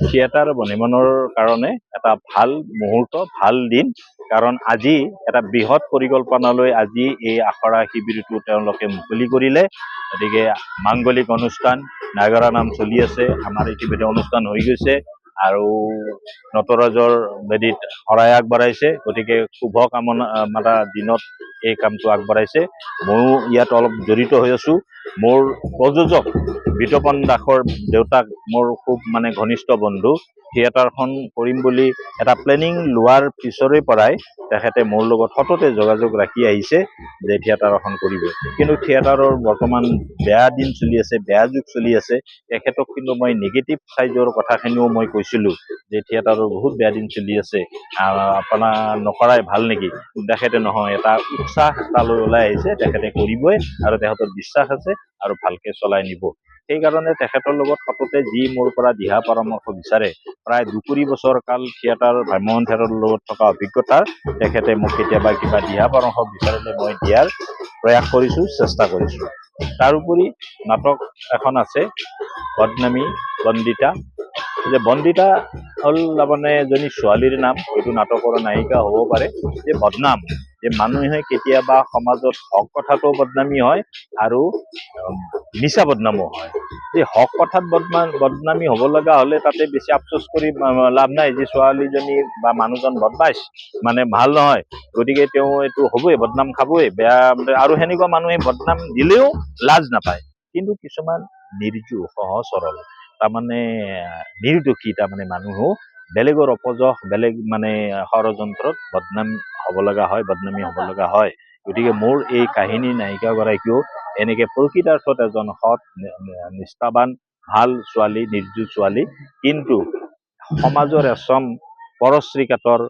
Theatre বনিবনৰ কাৰণে এটা ভাল মুহূৰ্ত, ভাল দিন। কাৰণ আজি এটা বৃহৎ পৰিকল্পনালৈ আজি এই আখৰা শিবিৰটো তেওঁলোকে মুকলি কৰিলে। গতিকে মাংগলিক অনুষ্ঠান, নাগাৰা নাম চলি আছে, আমাৰ ইতিমধ্যে অনুষ্ঠান হৈ গৈছে আৰু নটৰাজৰ বেদীত শৰাই আগবঢ়াইছে। গতিকে শুভ কামনা মাতা দিনত এই কামটো আগবঢ়াইছে। ময়ো ইয়াত অলপ জড়িত হৈ আছো। মোৰ প্ৰযোজক বিতপন দাসৰ দেউতাক মোৰ খুব ঘনিষ্ঠ বন্ধু। থিয়েটাৰখন কৰিম বুলি এটা প্লেনিং লোৱাৰ পিছৰে পৰাই তেখেতে মোৰ লগত সততে যোগাযোগ ৰাখি আহিছে যে থিয়েটাৰ এখন কৰিব। কিন্তু থিয়েটাৰৰ বৰ্তমান বেয়া দিন চলি আছে, বেয়া যুগ চলি আছে। তেখেতক কিন্তু মই নিগেটিভ চাইডৰ কথাখিনিও মই কৈছিলোঁ যে থিয়েটাৰৰ বহুত বেয়া দিন চলি আছে, আপোনাৰ নকৰাই ভাল নেকি? তেখেতে নহয়, এটা উৎসাহ তালৈ ওলাই আহিছে, তেখেতে কৰিবই আৰু তেখেতৰ বিশ্বাস আছে আৰু ভালকে চলাই নিব। সেইকাৰণে তেখেতৰ লগত সততে যি মোৰ পৰা দিহা পৰামৰ্শ বিচাৰে, প্ৰায় ২ বছৰ কাল থিয়েটাৰ ভ্ৰাম্যমাণ থিয়েটাৰৰ লগত থকা অভিজ্ঞতাৰ তেখেতে মোক কেতিয়াবা কিবা দিহা পৰামৰ্শ বিচাৰিলে মই দিয়াৰ প্ৰয়াস কৰিছোঁ, চেষ্টা কৰিছোঁ। তাৰোপৰি নাটক এখন আছে বদনামী বন্দিতা। যে বন্দিতা হ'ল তাৰমানে এজনী ছোৱালীৰ নাম, হয়তো নাটকৰ নায়িকা হ'ব পাৰে। যে বদনাম, যে মানুহে কেতিয়াবা সমাজত হক কথাটো বদনামী হয় আৰু মিছা বদনামো হয়। যে হক কথাত বদনামী হ'ব লগা হ'লে তাতে বেছি আফচোচ কৰি লাভ নাই যে ছোৱালীজনী বা মানুহজন বদমাইছ, ভাল নহয়, গতিকে তেওঁ এইটো হ'বই, বদনাম খাবই, বেয়া। আৰু সেনেকুৱা মানুহে বদনাম দিলেও লাজ নাপায়। কিন্তু কিছুমান নিৰ্জু সহজ সৰল নিৰ্দোষী মানুহো বেলেগৰ অপযশ, বেলেগ ষড়যন্ত্ৰত বদনাম হ'ব লগা হয়, বদনামী হ'ব লগা হয়। গতিকে মোৰ এই কাহিনীৰ নায়িকাগৰাকীও এনেকে প্ৰকৃতাৰ্থত এজন সৎ, নিষ্ঠাবান, ভাল ছোৱালী, নিৰ্জু ছোৱালী। কিন্তু সমাজৰ এচম পৰশ্ৰীকাতৰ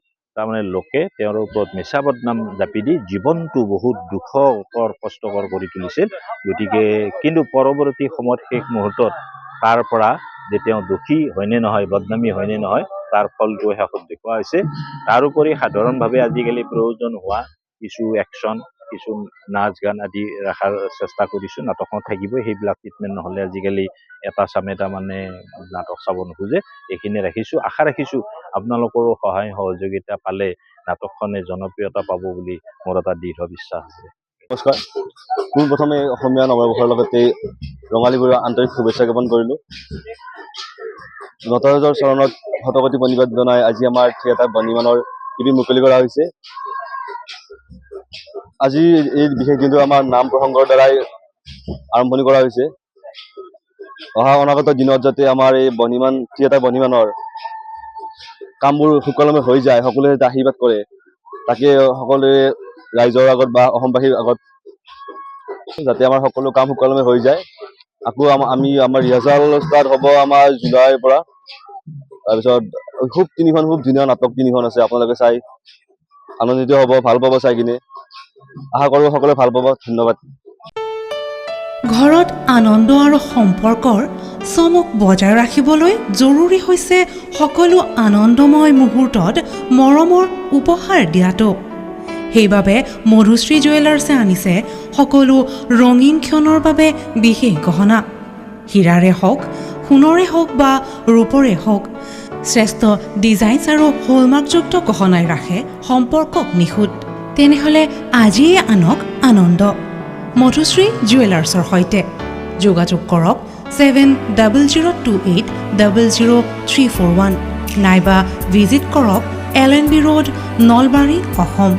লোকে তেওঁৰ ওপৰত মিছা বদনাম জাপি দি জীৱনটো বহুত দুখকৰ, কষ্টকৰ কৰি তুলিছিল। গতিকে কিন্তু পৰৱৰ্তী সময়ত শেষ মুহূৰ্তত তাৰ পৰা যে তেওঁ দোষী হয়নে নহয়, বদনামী হয়নে নহয়, তাৰ ফলটো শেষত দেখুওৱা হৈছে। তাৰোপৰি সাধাৰণভাৱে আজিকালি প্ৰয়োজন হোৱা কিছু একশ্যন, কিছু নাচ গান আদি ৰখাৰ চেষ্টা কৰিছোঁ। নাটকখনত থাকিবই, সেইবিলাক ট্ৰিটমেণ্ট নহ'লে আজিকালি এটা চামে নাটক চাব নোখোজে। এইখিনি ৰাখিছোঁ, আশা ৰাখিছোঁ আপোনালোকৰো সহায় সহযোগিতা পালে নাটকখনে জনপ্ৰিয়তা পাব বুলি মোৰ এটা দৃঢ় বিশ্বাস আছে। নমস্কাৰ। পোনপ্ৰথমে অসমীয়া নৱবৰ্ষৰ লগতে ৰঙালী বিহুৰ আন্তৰিক শুভেচ্ছা জ্ঞাপন কৰিলোঁ। নটৰাজৰ চৰণত শতকোটি প্ৰণিপাত জনাই আজি আমাৰ থিয়েটাৰ বৰ্নিমানৰ শিবিৰ মুকলি কৰা হৈছে। আজি এই বিশেষ দিনটো আমাৰ নাম প্ৰসংগৰ দ্বাৰাই আৰম্ভণি কৰা হৈছে। অহা অনাগত দিনত যাতে আমাৰ এই থিয়েটাৰ বৰ্নিমানৰ কামবোৰ সুকলমে হৈ যায়, সকলোৱে যাতে আশীৰ্বাদ কৰে, তাকে সকলোৱে ৰাইজৰ আগত বা অসমবাসীৰ আগত যাতে আমাৰ সকলো কাম সুকলমে হৈ যায়। আকৌ আমাৰ ৰিহাৰ্চেল ষ্টাৰ্ট হ'ব আমাৰ জুলাইৰ পৰা। তাৰপিছত খুব ধুনীয়া নাটক 3খন আছে, আপোনালোকে চাই আনন্দিত হ'ব, ভাল পাব চাই কিনে। আশা কৰোঁ সকলোৱে ভাল পাব। ধন্যবাদ। ঘৰত আনন্দ আৰু সম্পৰ্কৰ চমক বজাই ৰাখিবলৈ জৰুৰী হৈছে সকলো আনন্দময় মুহূৰ্তত মৰমৰ উপহাৰ দিয়াটো। সেইবাবে মধুশ্ৰী জুৱেলাৰ্ছে আনিছে সকলো ৰঙীন ক্ষণৰ বাবে বিশেষ গহনা। হীৰাৰে হওক, সোণৰে হওক বা ৰূপৰে হওক, শ্ৰেষ্ঠ ডিজাইনছ আৰু হলমাৰ্কযুক্ত গহনাই ৰাখে সম্পৰ্কক নিখুঁত। তেনেহ'লে আজিয়ে আনক আনন্দ মধুশ্ৰী জুৱেলাৰ্ছৰ সৈতে। যোগাযোগ কৰক 7002800341 নাইবা ভিজিট কৰক LNB ৰোড, নলবাৰী, অসম।